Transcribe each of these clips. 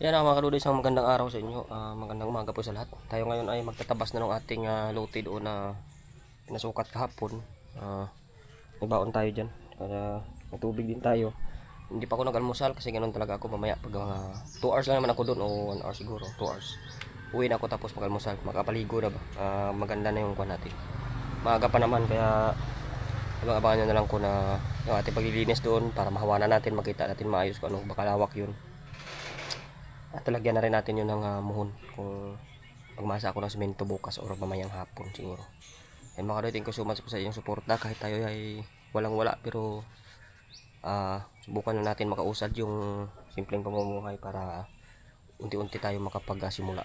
Yan mga kaludo, isang magandang araw sa inyo. Magandang umaga po sa lahat. Tayo ngayon ay magtatabas na ng ating lote doon na pinasukat kahapon. May baon tayo dyan. May tubig din tayo. Hindi pa ako nag-almusal kasi ganun talaga ako mamaya. Pag 2 hours lang naman ako doon o 1 hour siguro. 2 hours. Uwi na ako tapos mag-almusal. Makapaligo na ba? Maganda na yung kuha natin. Maaga pa naman kaya abangan nyo na lang ko na yung ating paglilinis doon para mahawanan natin, makita natin maayos kung anong bakalawak yun. At talagyan na rin natin yun ng muhon kung pagmasa ako ng semento bukas o mamayang hapon siguro. And mga kadoy, thank you so much po sa inyong suporta kahit tayo ay walang wala, pero subukan na natin makausad yung simpleng pamumuhay para unti-unti tayo makapagsimula.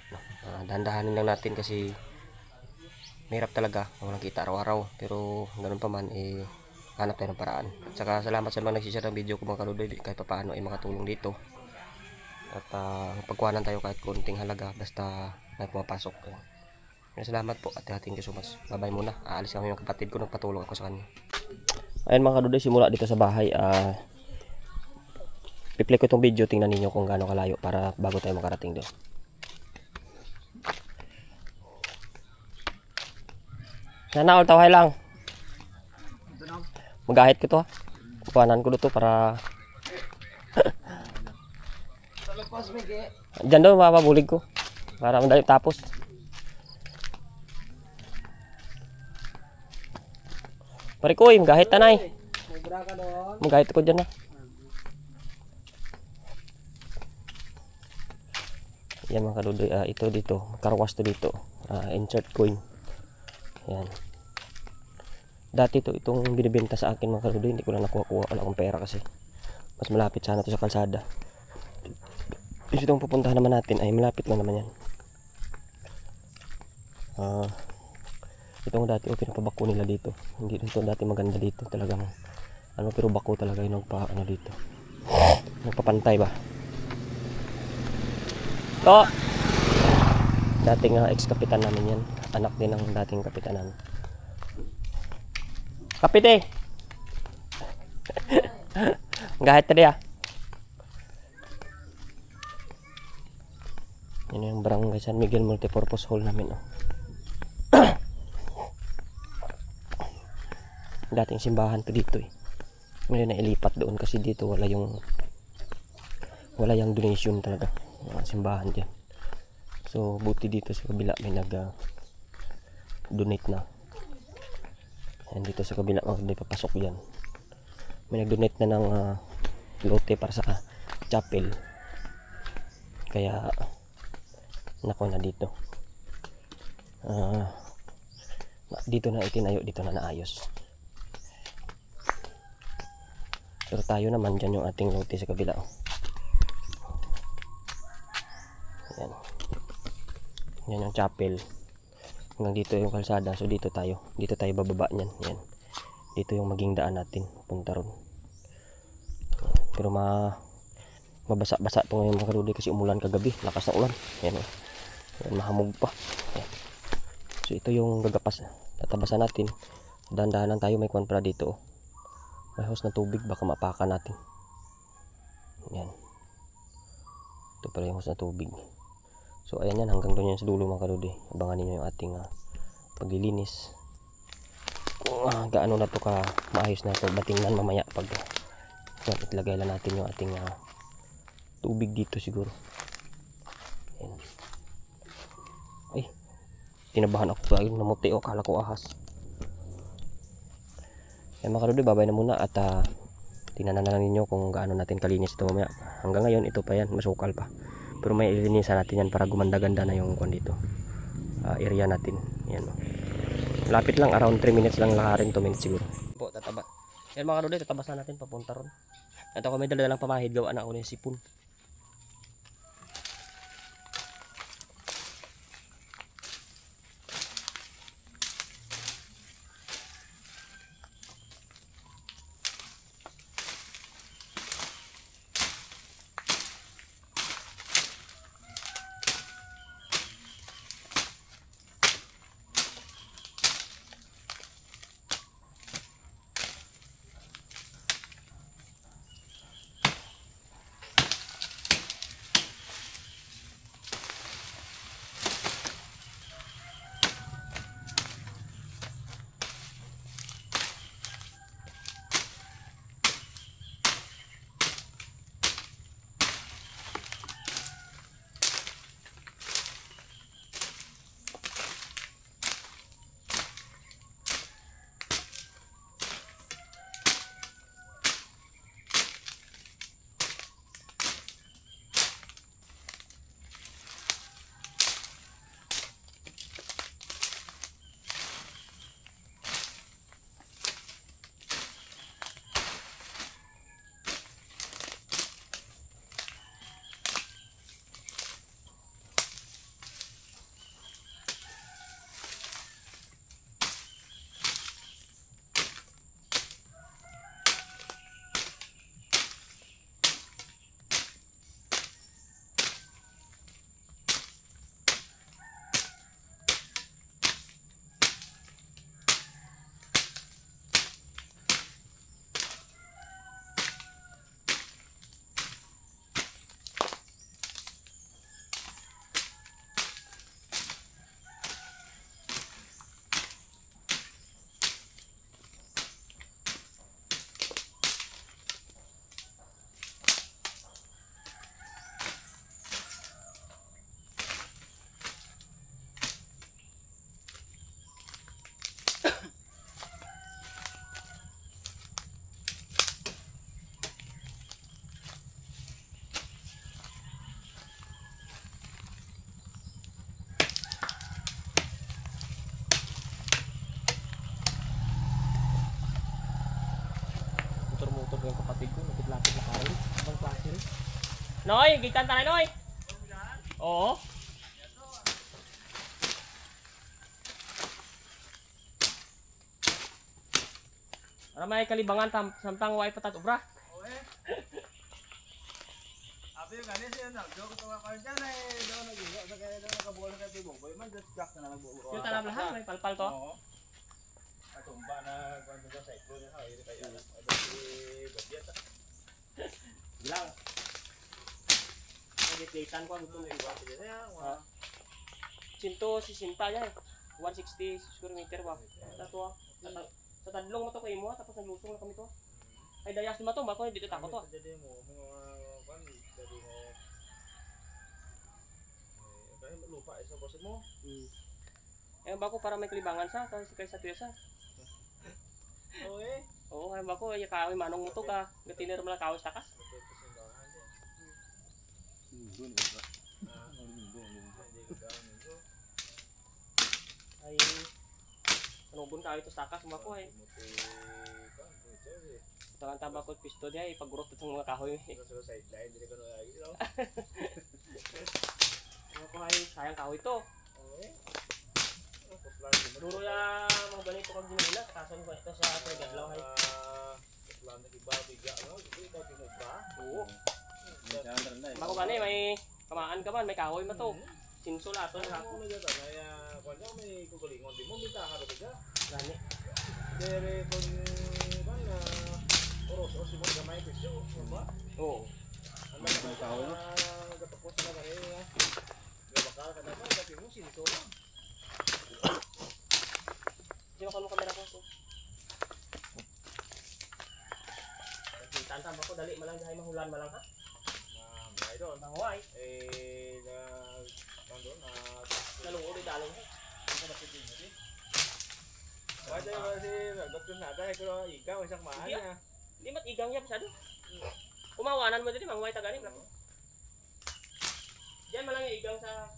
Dahan-dahanin lang natin kasi mahirap talaga, walang kita araw-araw, pero ganoon pa man hanap tayo ng paraan. At saka salamat sa mga nagsishare ng video ko mga kadoy, kahit papaano ay makatulong dito. At pagkuhanan tayo kahit konting halaga basta may pumapasok. Salamat po at thank you so much. Bye-bye muna. Aalis kami yung kapatid ko, nagpatulong ako sa kanya. Ayan mga kaduday, simula dito sa bahay. Piplay ko itong video, tingnan ninyo kung gaano kalayo para bago tayo makarating doon. Sana all tawhay lang. Magahit ko to ha. Kuhanan ko dito para dyan doon mapabulig ko para madali tapos. Parikoy, magahit tanay. Magahit ko dyan na. Yan mga kadudoy, ito dito, karwas to dito. Insert coin. Yan. Dati to, itong binibenta sa akin mga kadudoy, hindi ko na nakuha-kuha. Wala akong pera kasi. Mas malapit sana to sa kalsada. Itong pupuntahan naman natin ay malapit lang naman yan. Itong dati pinapabako nila dito. Hindi ito dati maganda dito talagang pero bako talaga yung dito. Nagpapantay ba? To. Dating ex-kapitan namin yan. Anak din ng dating kapitanan. Kapite. Gahit tadi ah. Ini yung barangay San Miguel multipurpose hall namin dating simbahan to dito ngayon na ilipat doon kasi dito wala yung donation talaga simbahan dyan. So buti dito sa kabila may donate na. And dito sa kabila may papasok dyan, may nag-donate na ng lote para sa chapel, kaya nako na dito dito na itinayo, dito na naayos. Pero tayo naman dyan yung ating lote sa kabila yan yung chapel, hanggang dito yung kalsada. So dito tayo bababa nyan. Yan, dito yung maging daan natin punta ron. Pero mabasa-basa po ngayon mga karuloy kasi umulan kagabi, lakas na ulan. Yan mahamog pa. Yan. So ito yung tatabasan natin. Dahan-dahanan tayo, may kuwan pala dito may hose na tubig, baka mapakan natin. Yan, ito pala yung hose na tubig. So ayan yan, hanggang doon yan sa dulo mga karuloy. Abangan ninyo yung ating paglilinis kung gaano na to ka maayos na ito. Batingnan mamaya pag itlagay lang natin yung ating tubig dito siguro. Ayan. Ay, tinabahan ako kayo, namuti kala ko ahas. Ayan mga kadudoy, babay na muna at tingnan na lang ninyo kung gaano natin kalinis ito mamaya. Hanggang ngayon ito pa yan, masukal pa, pero may ilinisan natin yan para gumanda-ganda na yung kwan dito area natin. Yan lapit lang, around 3 minutes lang lakarin, 2 minutes siguro po tataba. Yan mga kadudoy, tatabasan natin papunta ron. At ako may dala-dalang pamahid, gawa na ako ng sipon. Noy, gitan tayo Noy. Oo. Ano may kalibangan samtang way patat ubra. Abi yung ganis yun, joke ito ka dyan eh, daw nag-iwa, sa kaya daw nakabuo na kay Tibong Boy man, just jack na nagbuo. Yung talam lahat, may palpal to. Oo. At tumba na, kung ano sa cyclone na, ay kaya ano si Badyat. Bilang. Edit-editan ko ang ito. 160 niya eh. 160 square meter ba? Tato sa tadlong mo to kay mo tapos naglusong na kami to. Ay dayas mo to, bako dito tako to. Jadi mo mga kan, jadi mo kaya lupa isa boss mo. Eh bako para may kalibangan sa kaysa piyesa. Okay. Oo, kaya bako ay kawi manong mo to ka. Gatiner mo lang kawas takas. Ay kanubon kawi to takas mo ako ay. Tangan tamba ko pisto dia ipagurot itong mga kahoy. Sa sideline dili ko na lagi, no? Ako ay sayang kahoy to. Okay. Duro ya mga ganito kag ginila kason ko ito sa Tregadlaw ay. Plan na iba biga no, ikaw tinubra. Oo. Bako gani may kamaan ka man may kahoy man to. Sinsol aton Ano ako. mo dito kaya kunya may kukulingon di mo bita ka biga. Gani. Dere kon ban na oros mo gamay piso, ba? Oo. Ano ba tao no? Gapakos na gani nga. Gabakal ka naman kasi mo sinsol. Sino ka mo kamera ko to? Tanta mo ko dali malang jahay mahulan malang ha. May doon. Bangway. Na doon na Nalungod ay dalong ha. sa masitin mo. Wala ba si doktor na dai ko ikaw isang maan na. Di mat igang ya pasado. Umawanan mo dili mangway tagani blako. Diyan malang yung igang sa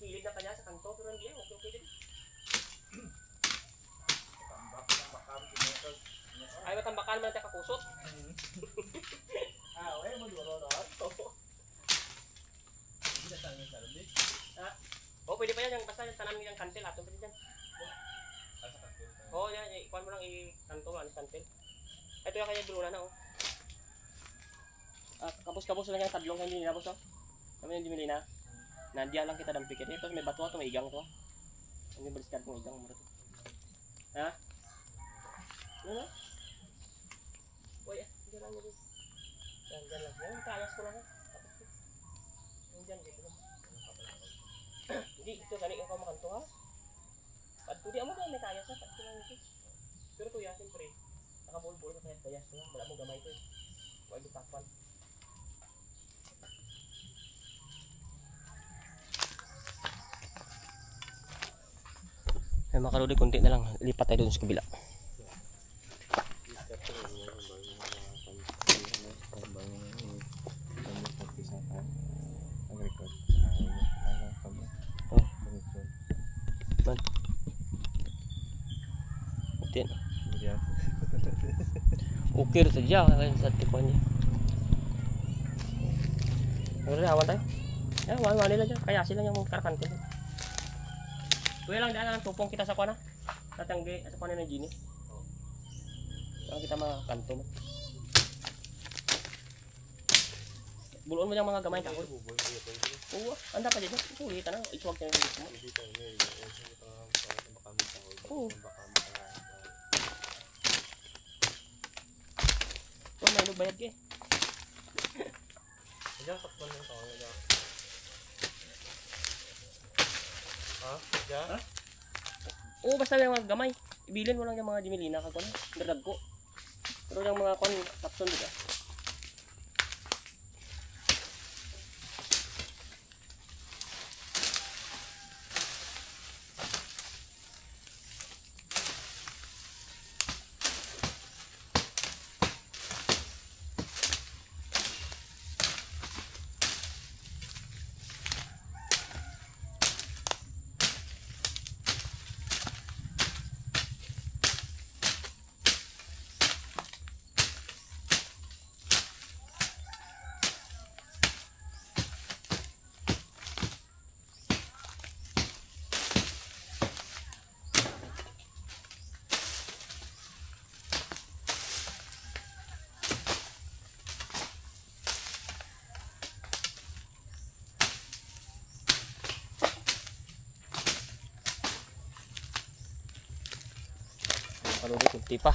kilid na kanya sa kanto pero hindi okay din. Ay matambakan man ta kakusot. Okay mo duro ron. Hindi sa amin sa lubi. Oh, pwede pa yan yung basta yung tanan ng kantel ato pwede diyan. Oh, yan ikuan mo lang i-kanto lang kantel. Ito yung kanya duluna na oh. Kapos-kapos lang yung tadlong hindi nila boss oh. Kami yung dimili na. Nandiyan lang kita dampik ito. Tapos may bato ito, may igang to. Hindi baliskad kong igang mo ito. Ha? Ano? Uy, diyan lang dito. Diyan lang. Yan, kayas ko lang ha. Diyan, dito lang. Hindi, ito gani ko makanto ha. Pagko di amo may kayas ha. Pagko lang ito. Pero kuya, siyempre, nakabol-bol ka kahit kayas ha. Wala mo gamay ito eh. Huwag itakpan. Ay makarudi konti na lang, lipat tayo dun sa kabila. Ukir saja sa tikuan niya. Ano awan tayo? Ya, wan nila dyan. Kaya sila yung karkante. Kuya lang daan lang tupong kita sa kuana. Sa tangge sa kuana ng Gini. Para kita makanto mo. Buluon mo yung mga gamay kahoy. Oo, anda pa dyan. Sulitan na. Isuwag ka na dito mo. Oo. Kung may bayad ka eh. Diyan sakto lang tao niya. Ha? Diyan? Oo, basta yung mga gamay. Ibilin mo lang yung mga dimilina kag kuno. Darag ko. Pero yung mga kon kapson dito. kalodi, kunti pa.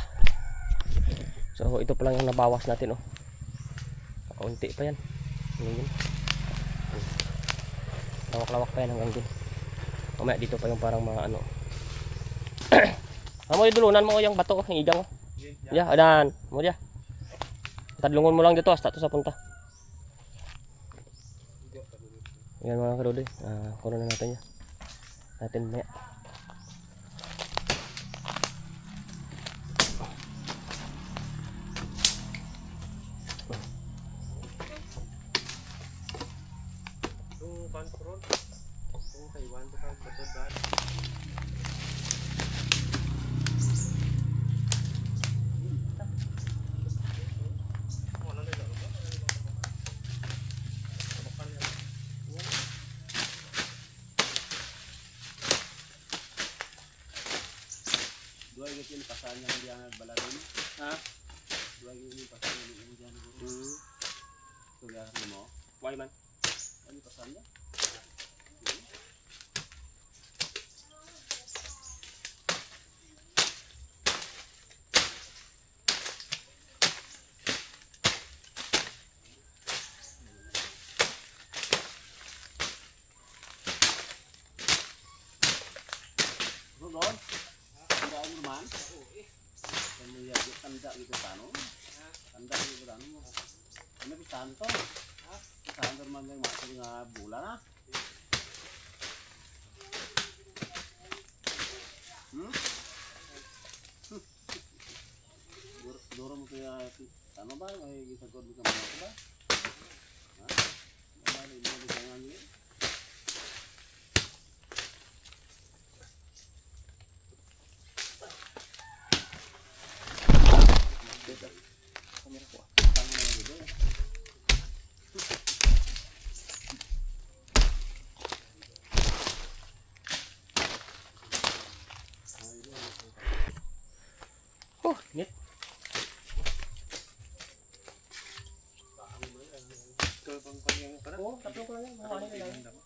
So ito pa lang yung nabawas natin, oh. Kaunti pa yan. Ngayon. Lawak-lawak pa yan hanggang dun. Mamaya dito pa yung parang mga ano. Amo dulunan mo yung bato, yung igang. Ya, adan. Mo dia. Tadlungon mo lang dito hasta to sa punta. Yan mga kalodi. Kuno na natin yan. Natin mamaya. Control. Kung Taiwan to pag batod. Dua gitu pasangan yang dia baladun. Ha? Dua gitu pasangan yang dia guru. Tuh ya mo. Why man? Ano pasangan? Doon. Tanda mo naman. Kung may tanda gitu paano? Tanda gitu paano? Ano pisan to? Pisan naman yung mga nga bulan na. Duro mo kaya ano ba? May gisagod mo ka ba? Ha? Ano ba yung mga ganyan? Oh, net. Oh, tatlo ko lang yan. Ano lang.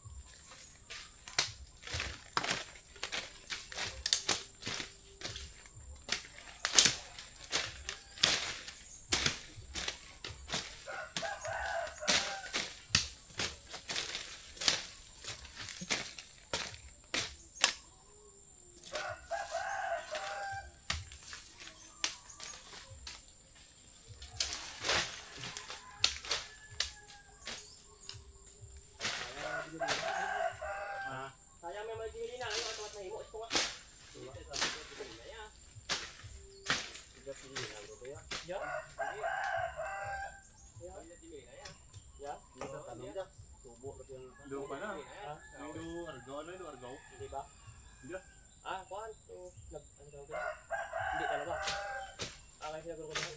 Sayang may magiging na ano at mahimo ito nga. Do pa na. Ang do argaw ano do argaw? Hindi ba? Hindi. Kuan to ano ba? Hindi talaga. Kasi siguro ko na.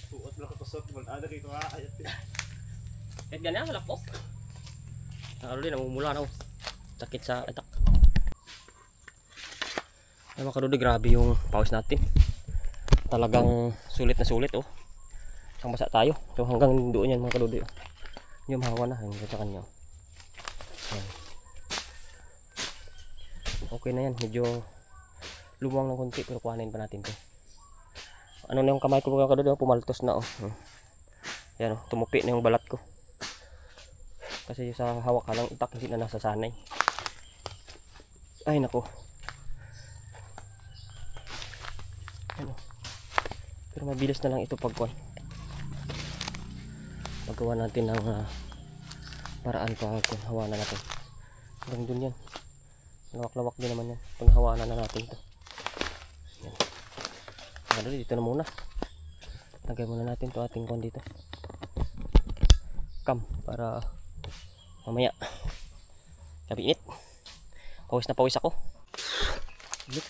Suot lang ko suot mo ada kay ko ayat. Kahit ganyan, malapok. Ano din, namumula na. Sakit sa itak. Ay mga kalodi, grabe yung pawis natin. Talagang sulit na sulit, oh. Isang basa tayo. So hanggang doon yan mga kalodi, oh. Yung hawa na, hanggang sa kanya. Okay na yan. Medyo luwang ng konti pero kuhanin pa natin to. Ano na yung kamay ko mga kadode, pumaltos na oh. Yan oh, tumupi na yung balat ko. Kasi sa hawak ka ng itak hindi na nasasanay. Ay nako. Ano? Pero mabilis na lang ito pagkuhan. Paggawa natin ng paraan pag hawanan natin. Hanggang dun yan. Lawak-lawak din naman yan. Pag hawanan na natin ito. Yan. Ano, dito na muna. Lagay muna natin ito ating kuhan dito. Cam para mamaya. Sabi init. Pawis na pawis ako. Look.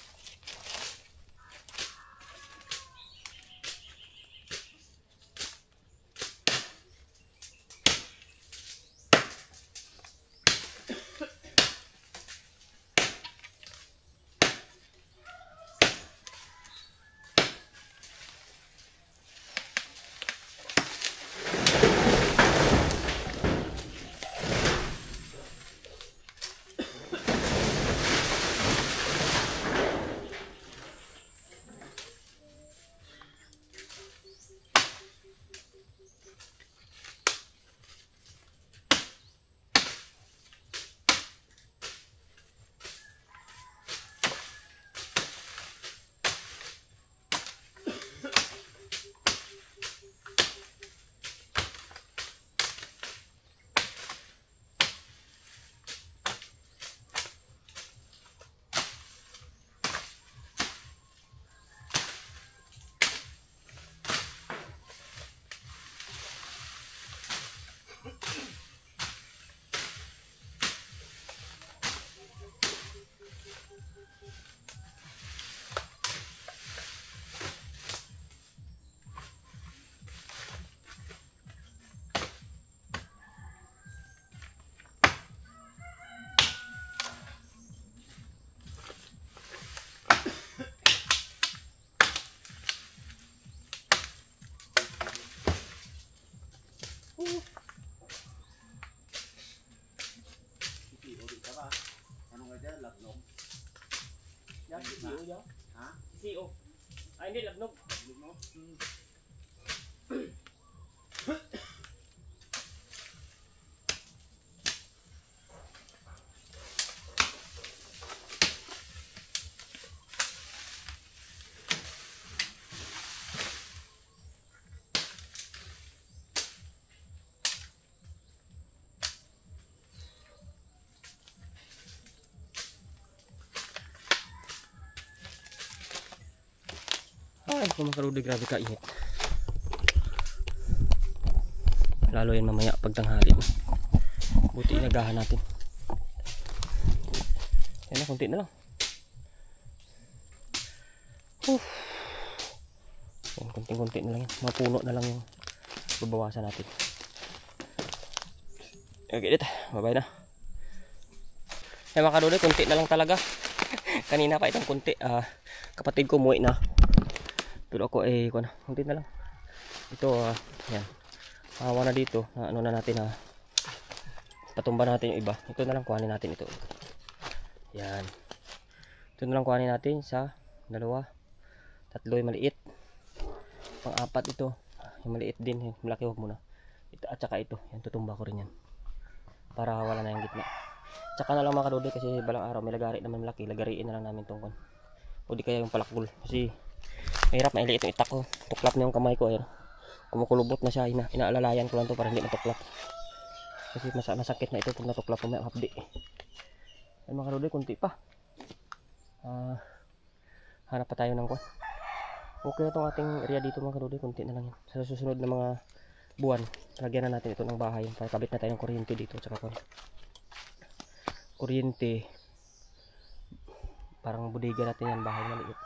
Yan, CCO yan. Ha? CCO. Ay, hindi, labnog. Labnog? Ay, kung makarudi, grabe ka init. Lalo yan mamaya pag tanghali. Buti inagahan natin. Yan na, konti na lang. Yan, konti-konti na lang yan. Mga puno na lang yung babawasan natin. Okay, dito. Bye-bye na. Yan mga karudi, konti na lang talaga. Kanina pa itong konti. Kapatid ko umuwi na. Pero ako konti na lang. Ito yan. Hawa na dito. Ano na natin patumba natin yung iba. Ito na lang kuhanin natin ito. Yan. Ito na lang kuhanin natin sa 2. 3 yung maliit. Pang-4 ito. Yung maliit din, yung malaki wag muna. Ito at saka ito. Yan, tutumba ko rin yan. Para wala na yung gitna. Tsaka na lang mga kadode kasi balang araw may lagari naman malaki. Lagariin na lang namin tungkol. O di kaya yung palakbol. Kasi mahirap mailiit yung itak ko. Tuklap na yung kamay ko. Ayan. Kumukulubot na siya. Inaalalayan ko lang to para hindi matuklap. Kasi masakit na ito pag natuklap ko may hapdi. Ay mga kadode, kunti pa. Hanap pa tayo ng kwan. Okay na itong ating area dito mga kadode. Kunti na lang yan. Sa susunod na mga buwan, lagyan na natin ito ng bahay. Para kabit na tayo ng kuryente dito. Tsaka kwan. Kuryente. Parang bodega natin yan. Bahay maliit.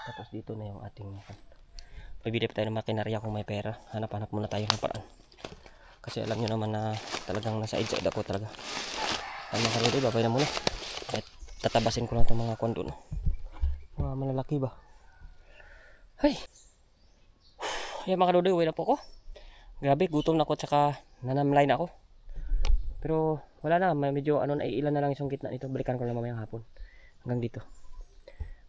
Tapos dito na yung ating pabili pa tayo ng makinarya kung may pera. Hanap-hanap muna tayo ng paraan. Kasi alam nyo naman na talagang nasa side ako talaga. Ay mga kadode, babay na muna. At tatabasin ko lang itong mga kondo. Mga malalaki ba? Ay! Ay mga kadode, uwi na po ako. Grabe, gutom na ako tsaka nanamlay na ako. Pero wala na, medyo naiilan na lang isang gitna nito. Balikan ko lang mamayang hapon. hanggang dito.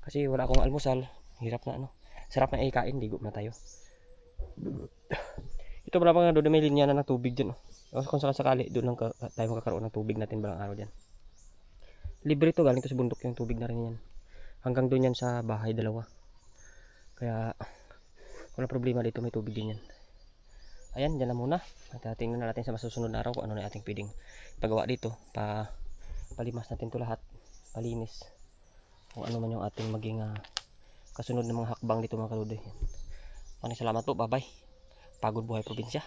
Kasi wala akong almusal, hirap na ano. Sarap na ikain, ligo na tayo. Ito pala mga doon, may linya na ng tubig dyan. Kung sakali doon lang tayo makakaroon ng tubig natin balang araw dyan. Libre to, galing to sa bundok yung tubig na rin yan. Hanggang doon yan sa bahay, dalawa. Kaya wala problema dito, may tubig din yan. Ayan, dyan na muna. At tingnan na natin sa masusunod na araw kung ano na ating pwedeng pagawa dito. Palimas natin to lahat, palinis. Kung ano man yung ating maging kasunod ng mga hakbang dito mga kaludoy. Maraming salamat po, bye bye. Pagod buhay probinsya.